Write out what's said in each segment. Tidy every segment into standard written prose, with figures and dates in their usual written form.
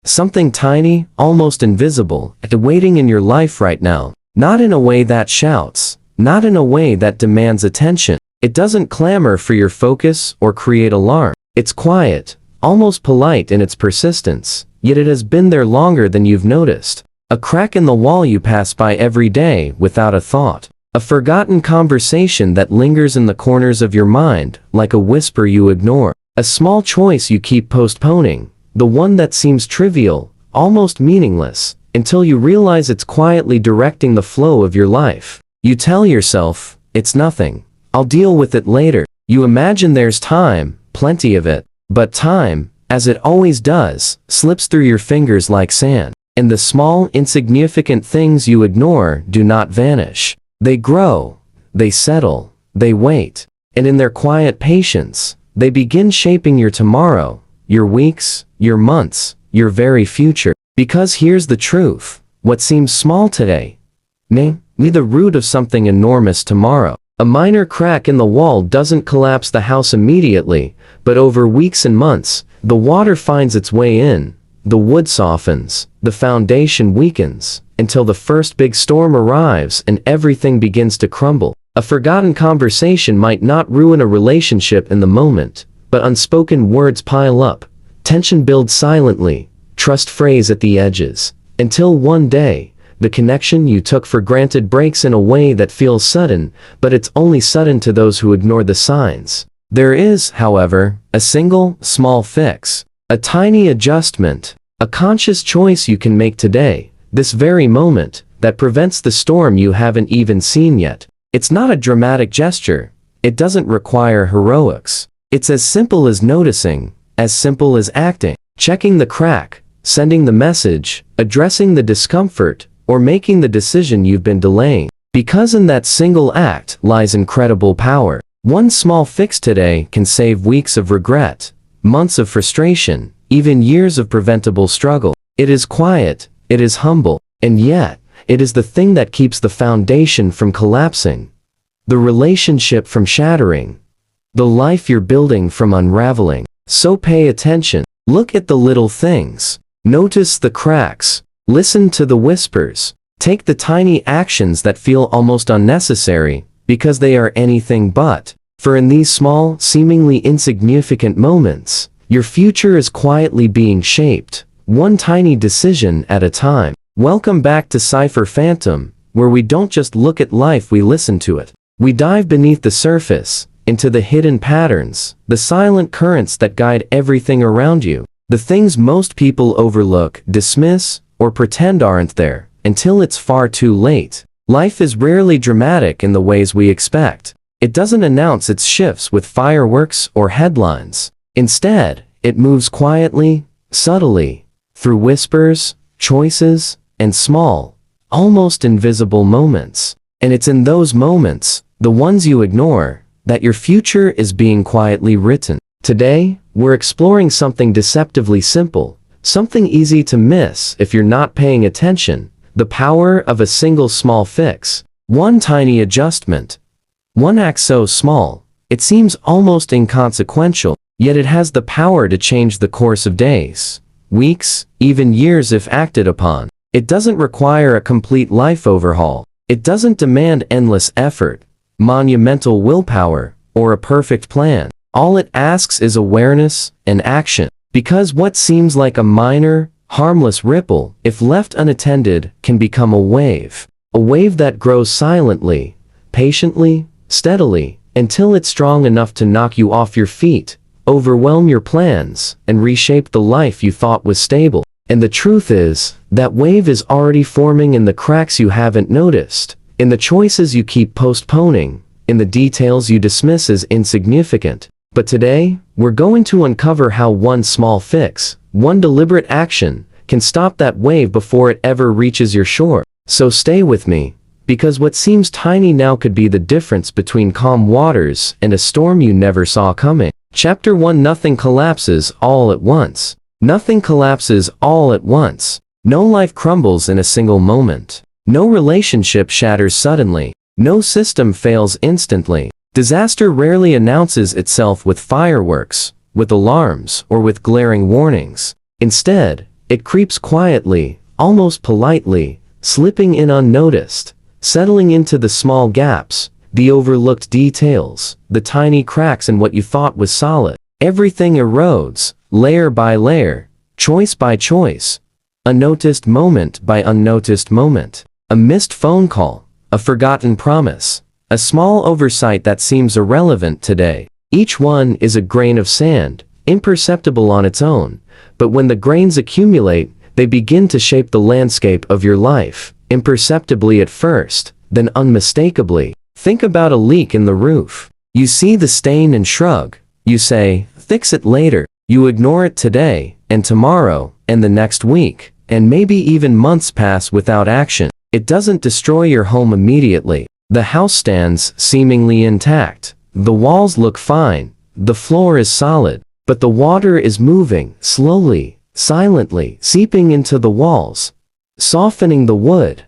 Something tiny, almost invisible, waiting in your life right now. Not in a way that shouts, not in a way that demands attention. It doesn't clamor for your focus or create alarm. It's quiet, almost polite in its persistence, yet it has been there longer than you've noticed. A crack in the wall you pass by every day without a thought. A forgotten conversation that lingers in the corners of your mind, like a whisper you ignore. A small choice you keep postponing, the one that seems trivial, almost meaningless, until you realize it's quietly directing the flow of your life. You tell yourself, it's nothing. I'll deal with it later. You imagine there's time, plenty of it. But time, as it always does, slips through your fingers like sand. And the small, insignificant things you ignore do not vanish. They grow, they settle, they wait. And in their quiet patience, they begin shaping your tomorrow, your weeks, your months, your very future. Because here's the truth, what seems small today may be the root of something enormous tomorrow. A minor crack in the wall doesn't collapse the house immediately, but over weeks and months, the water finds its way in, the wood softens, the foundation weakens, until the first big storm arrives and everything begins to crumble. A forgotten conversation might not ruin a relationship in the moment, but unspoken words pile up, tension builds silently, trust frays at the edges, until one day, the connection you took for granted breaks in a way that feels sudden, but it's only sudden to those who ignore the signs. There is, however, a single, small fix. A tiny adjustment. A conscious choice you can make today, this very moment, that prevents the storm you haven't even seen yet. It's not a dramatic gesture. It doesn't require heroics. It's as simple as noticing, as simple as acting, checking the crack, sending the message, addressing the discomfort, or making the decision you've been delaying. Because in that single act lies incredible power. One small fix today can save weeks of regret, months of frustration, even years of preventable struggle. It is quiet, it is humble, and yet, it is the thing that keeps the foundation from collapsing, the relationship from shattering, the life you're building from unraveling. So pay attention. Look at the little things. Notice the cracks. Listen to the whispers. Take the tiny actions that feel almost unnecessary, because they are anything but. For in these small, seemingly insignificant moments, your future is quietly being shaped, one tiny decision at a time. Welcome back to Cypher Phantom, where we don't just look at life, we listen to it. We dive beneath the surface, into the hidden patterns, the silent currents that guide everything around you. The things most people overlook, dismiss, or pretend aren't there, until it's far too late. Life is rarely dramatic in the ways we expect. It doesn't announce its shifts with fireworks or headlines. Instead, it moves quietly, subtly, through whispers, choices, and small, almost invisible moments. And it's in those moments, the ones you ignore, that your future is being quietly written. Today, we're exploring something deceptively simple, something easy to miss if you're not paying attention, the power of a single small fix. One tiny adjustment. One act so small, it seems almost inconsequential, yet it has the power to change the course of days, weeks, even years if acted upon. It doesn't require a complete life overhaul. It doesn't demand endless effort, monumental willpower, or a perfect plan. All it asks is awareness and action. Because what seems like a minor, harmless ripple, if left unattended, can become a wave. A wave that grows silently, patiently, steadily, until it's strong enough to knock you off your feet, overwhelm your plans, and reshape the life you thought was stable. And the truth is, that wave is already forming in the cracks you haven't noticed, in the choices you keep postponing, in the details you dismiss as insignificant. But today, we're going to uncover how one small fix, one deliberate action, can stop that wave before it ever reaches your shore. So stay with me, because what seems tiny now could be the difference between calm waters and a storm you never saw coming. Chapter 1. Nothing collapses all at once. Nothing collapses all at once. No life crumbles in a single moment. No relationship shatters suddenly. No system fails instantly. Disaster rarely announces itself with fireworks, with alarms, or with glaring warnings. Instead, It creeps quietly, almost politely, slipping in unnoticed, settling into the small gaps, the overlooked details, the tiny cracks in what you thought was solid. Everything erodes, layer by layer, choice by choice, unnoticed moment by unnoticed moment. A missed phone call, a forgotten promise, a small oversight that seems irrelevant today. Each one is a grain of sand, imperceptible on its own, but when the grains accumulate, they begin to shape the landscape of your life, imperceptibly at first, then unmistakably. Think about a leak in the roof. You see the stain and shrug. You say, "Fix it later." You ignore it today, and tomorrow, and the next week, and maybe even months pass without action. It doesn't destroy your home immediately. The house stands seemingly intact. The walls look fine. The floor is solid. But the water is moving, slowly, silently, seeping into the walls, softening the wood,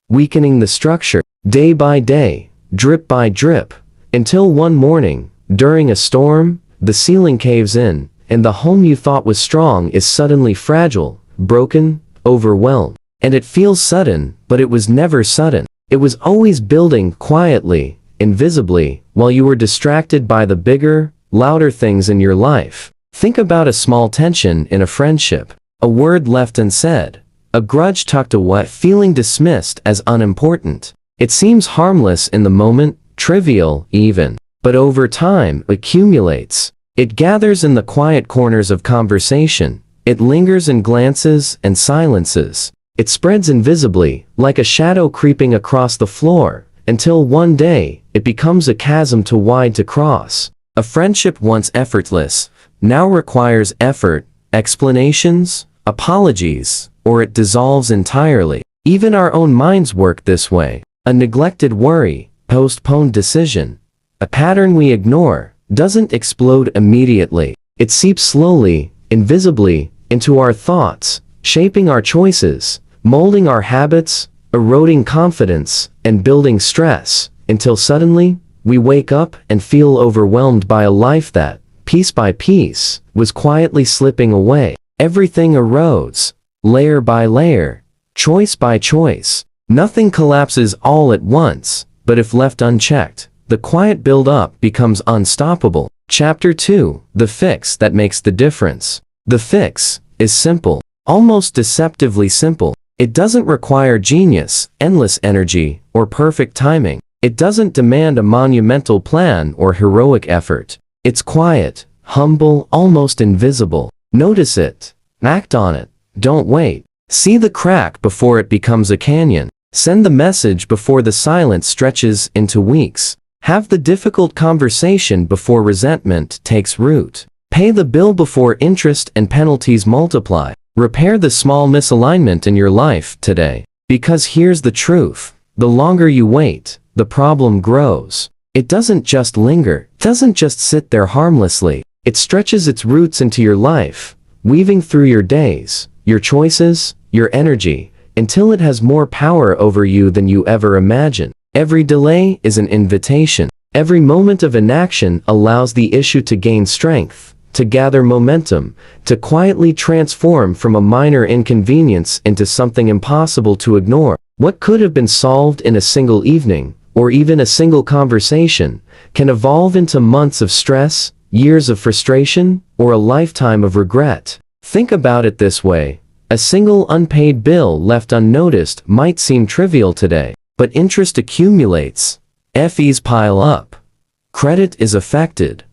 weakening the structure, day by day, drip by drip, until one morning, during a storm, the ceiling caves in, and the home you thought was strong is suddenly fragile, broken, overwhelmed. And it feels sudden, but it was never sudden. It was always building quietly, invisibly, while you were distracted by the bigger, louder things in your life. Think about a small tension in a friendship, a word left unsaid, a grudge tucked away, feeling dismissed as unimportant. It seems harmless in the moment, trivial even, but over time accumulates. It gathers in the quiet corners of conversation. It lingers in glances and silences. It spreads invisibly, like a shadow creeping across the floor, until one day, it becomes a chasm too wide to cross. A friendship once effortless, now requires effort, explanations, apologies, or it dissolves entirely. Even our own minds work this way. A neglected worry, postponed decision, a pattern we ignore, doesn't explode immediately. It seeps slowly, invisibly, into our thoughts, shaping our choices, molding our habits, eroding confidence, and building stress, until suddenly, we wake up and feel overwhelmed by a life that, piece by piece, was quietly slipping away. Everything erodes, layer by layer, choice by choice. Nothing collapses all at once, but if left unchecked, the quiet build-up becomes unstoppable. Chapter 2: The Fix That Makes the Difference. The fix is simple, almost deceptively simple. It doesn't require genius, endless energy, or perfect timing. It doesn't demand a monumental plan or heroic effort. It's quiet, humble, almost invisible. Notice it. Act on it. Don't wait. See the crack before it becomes a canyon. Send the message before the silence stretches into weeks. Have the difficult conversation before resentment takes root. Pay the bill before interest and penalties multiply. Repair the small misalignment in your life today. Because here's the truth. The longer you wait, the problem grows. It doesn't just linger, doesn't just sit there harmlessly. It stretches its roots into your life, weaving through your days, your choices, your energy, until it has more power over you than you ever imagined. Every delay is an invitation. Every moment of inaction allows the issue to gain strength, to gather momentum, to quietly transform from a minor inconvenience into something impossible to ignore. What could have been solved in a single evening, or even a single conversation, can evolve into months of stress, years of frustration, or a lifetime of regret. Think about it this way. A single unpaid bill left unnoticed might seem trivial today, but interest accumulates. Fees pile up. Credit is affected.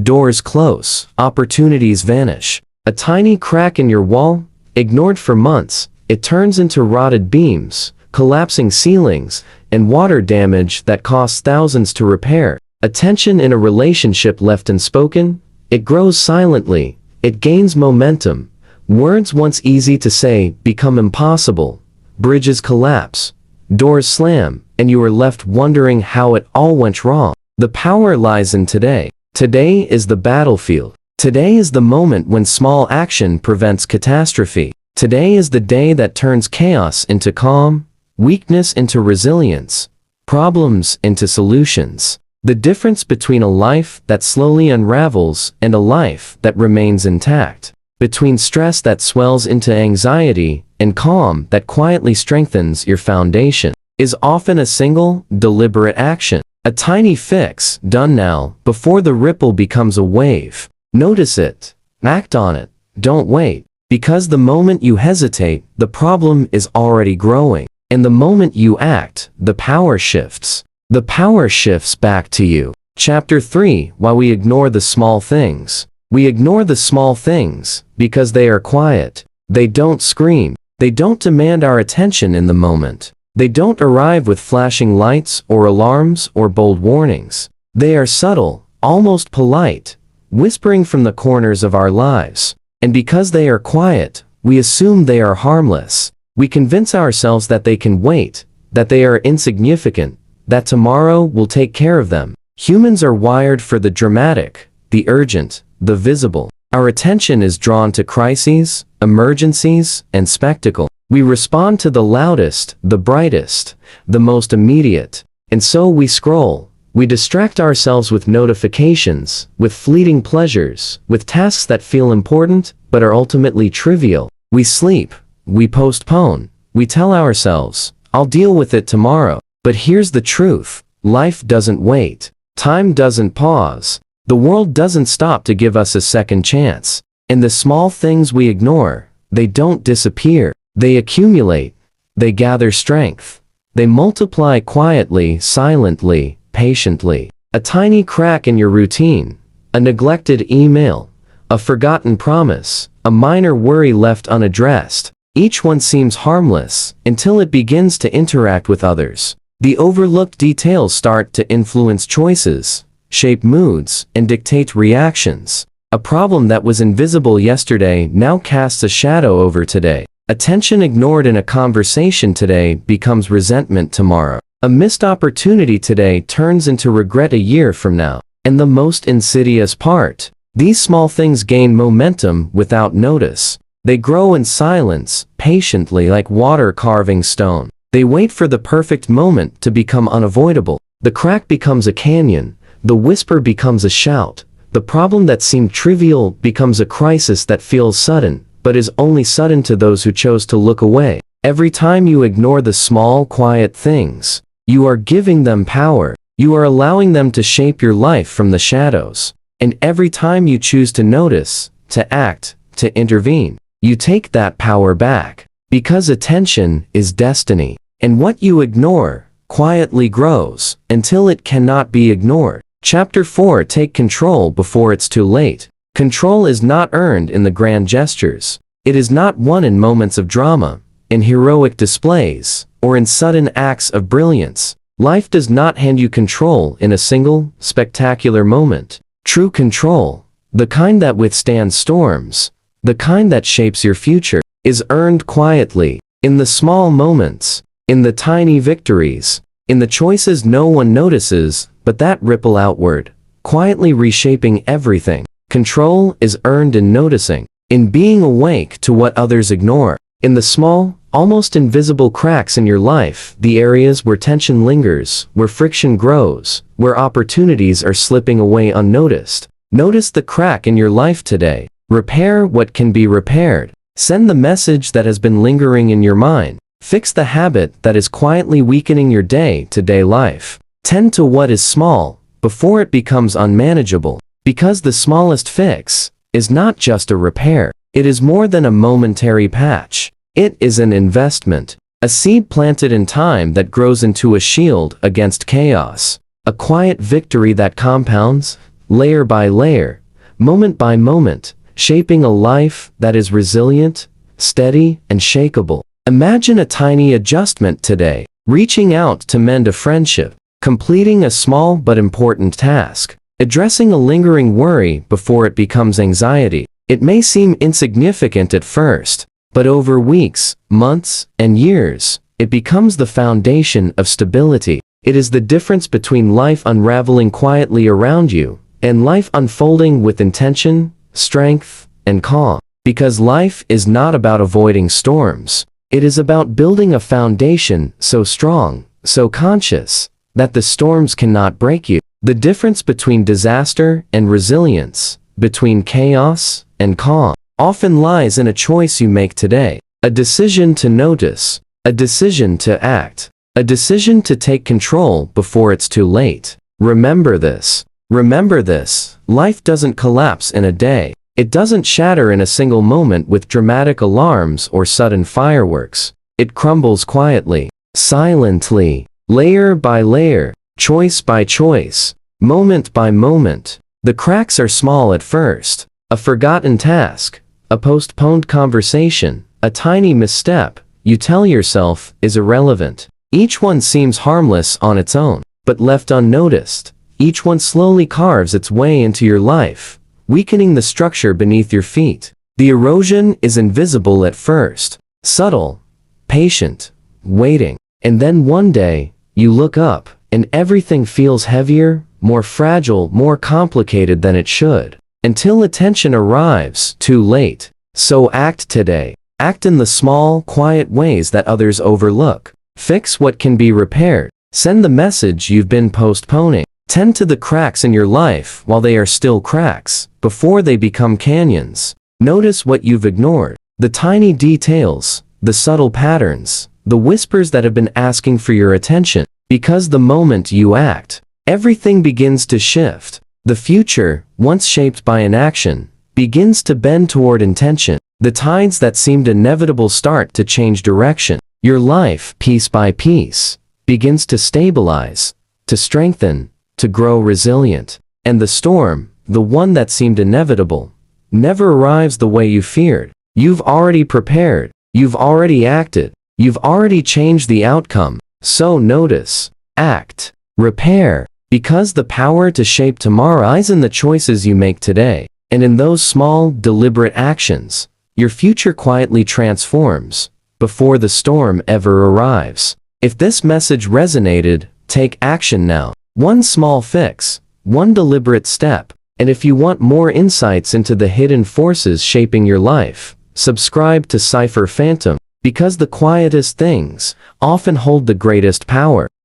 Doors close. Opportunities vanish. A tiny crack in your wall, ignored for months, it turns into rotted beams, collapsing ceilings, and water damage that costs thousands to repair. A tension in a relationship left unspoken, it grows silently, it gains momentum. Words once easy to say become impossible. Bridges collapse. Doors slam, and you are left wondering how it all went wrong. The power lies in today. Today is the battlefield. Today is the moment when small action prevents catastrophe. Today is the day that turns chaos into calm, weakness into resilience, problems into solutions. The difference between a life that slowly unravels and a life that remains intact. between stress that swells into anxiety and calm that quietly strengthens your foundation, is often a single, deliberate action. A tiny fix, done now, before the ripple becomes a wave. Notice it. Act on it. Don't wait. Because the moment you hesitate, the problem is already growing. And the moment you act, the power shifts. The power shifts back to you. Chapter 3. Why we ignore the small things. We ignore the small things because they are quiet. They don't scream. They don't demand our attention in the moment. They don't arrive with flashing lights or alarms or bold warnings. They are subtle, almost polite, whispering from the corners of our lives. And because they are quiet, we assume they are harmless. We convince ourselves that they can wait, that they are insignificant, that tomorrow will take care of them. Humans are wired for the dramatic, the urgent, the visible. Our attention is drawn to crises, emergencies, and spectacle. We respond to the loudest, the brightest, the most immediate. And so we scroll. We distract ourselves with notifications, with fleeting pleasures, with tasks that feel important but are ultimately trivial. We sleep. We postpone. We tell ourselves, I'll deal with it tomorrow. But here's the truth. Life doesn't wait. Time doesn't pause. The world doesn't stop to give us a second chance. And the small things we ignore, they don't disappear. They accumulate. They gather strength. They multiply quietly, silently, patiently. A tiny crack in your routine, a neglected email, a forgotten promise, a minor worry left unaddressed. Each one seems harmless until it begins to interact with others. The overlooked details start to influence choices, shape moods, and dictate reactions. A problem that was invisible yesterday now casts a shadow over today. Attention ignored in a conversation today becomes resentment tomorrow. A missed opportunity today turns into regret a year from now. And the most insidious part, these small things gain momentum without notice. They grow in silence, patiently like water carving stone. They wait for the perfect moment to become unavoidable. The crack becomes a canyon. The whisper becomes a shout. The problem that seemed trivial becomes a crisis that feels sudden, but is only sudden to those who chose to look away. Every time you ignore the small, quiet things, you are giving them power. You are allowing them to shape your life from the shadows. And every time you choose to notice, to act, to intervene, you take that power back. Because attention is destiny. And what you ignore quietly grows until it cannot be ignored. Chapter 4. Take control before it's too late. Control is not earned in the grand gestures. It is not won in moments of drama, in heroic displays, or in sudden acts of brilliance. Life does not hand you control in a single, spectacular moment. True control, the kind that withstands storms, the kind that shapes your future, is earned quietly, in the small moments, in the tiny victories, in the choices no one notices, but that ripple outward, quietly reshaping everything. Control is earned in noticing, in being awake to what others ignore, in the small, almost invisible cracks in your life, the areas where tension lingers, where friction grows, where opportunities are slipping away unnoticed. Notice the crack in your life today. Repair what can be repaired. Send the message that has been lingering in your mind. Fix the habit that is quietly weakening your day-to-day life. Tend to what is small, before it becomes unmanageable. Because the smallest fix is not just a repair. It is more than a momentary patch. It is an investment. A seed planted in time that grows into a shield against chaos. A quiet victory that compounds, layer by layer, moment by moment, shaping a life that is resilient, steady, and shakable. Imagine a tiny adjustment today, reaching out to mend a friendship, completing a small but important task, addressing a lingering worry before it becomes anxiety. It may seem insignificant at first, but over weeks, months, and years, it becomes the foundation of stability. It is the difference between life unraveling quietly around you and life unfolding with intention, strength, and calm. Because life is not about avoiding storms. It is about building a foundation so strong, so conscious, that the storms cannot break you. The difference between disaster and resilience, between chaos and calm, often lies in a choice you make today. A decision to notice, a decision to act, a decision to take control before it's too late. Remember this. Remember this. Life doesn't collapse in a day. It doesn't shatter in a single moment with dramatic alarms or sudden fireworks. It crumbles quietly, silently, layer by layer, choice by choice, moment by moment. The cracks are small at first. A forgotten task, a postponed conversation, a tiny misstep, you tell yourself, is irrelevant. Each one seems harmless on its own, but left unnoticed, each one slowly carves its way into your life, weakening the structure beneath your feet. The erosion is invisible at first, subtle, patient, waiting, and then one day, you look up, and everything feels heavier, more fragile, more complicated than it should, until attention arrives, too late. So act today. Act in the small, quiet ways that others overlook. Fix what can be repaired. Send the message you've been postponing. Tend to the cracks in your life while they are still cracks, before they become canyons. Notice what you've ignored. The tiny details, the subtle patterns, the whispers that have been asking for your attention. Because the moment you act, everything begins to shift. The future, once shaped by inaction, begins to bend toward intention. The tides that seemed inevitable start to change direction. Your life, piece by piece, begins to stabilize, to strengthen, to grow resilient. And the storm, the one that seemed inevitable, never arrives the way you feared. You've already prepared, you've already acted, you've already changed the outcome. So notice, act, repair, because the power to shape tomorrow lies in the choices you make today. And in those small, deliberate actions, your future quietly transforms, before the storm ever arrives. If this message resonated, take action now. One small fix, one deliberate step. And if you want more insights into the hidden forces shaping your life, subscribe to Cypher Phantom, because the quietest things often hold the greatest power.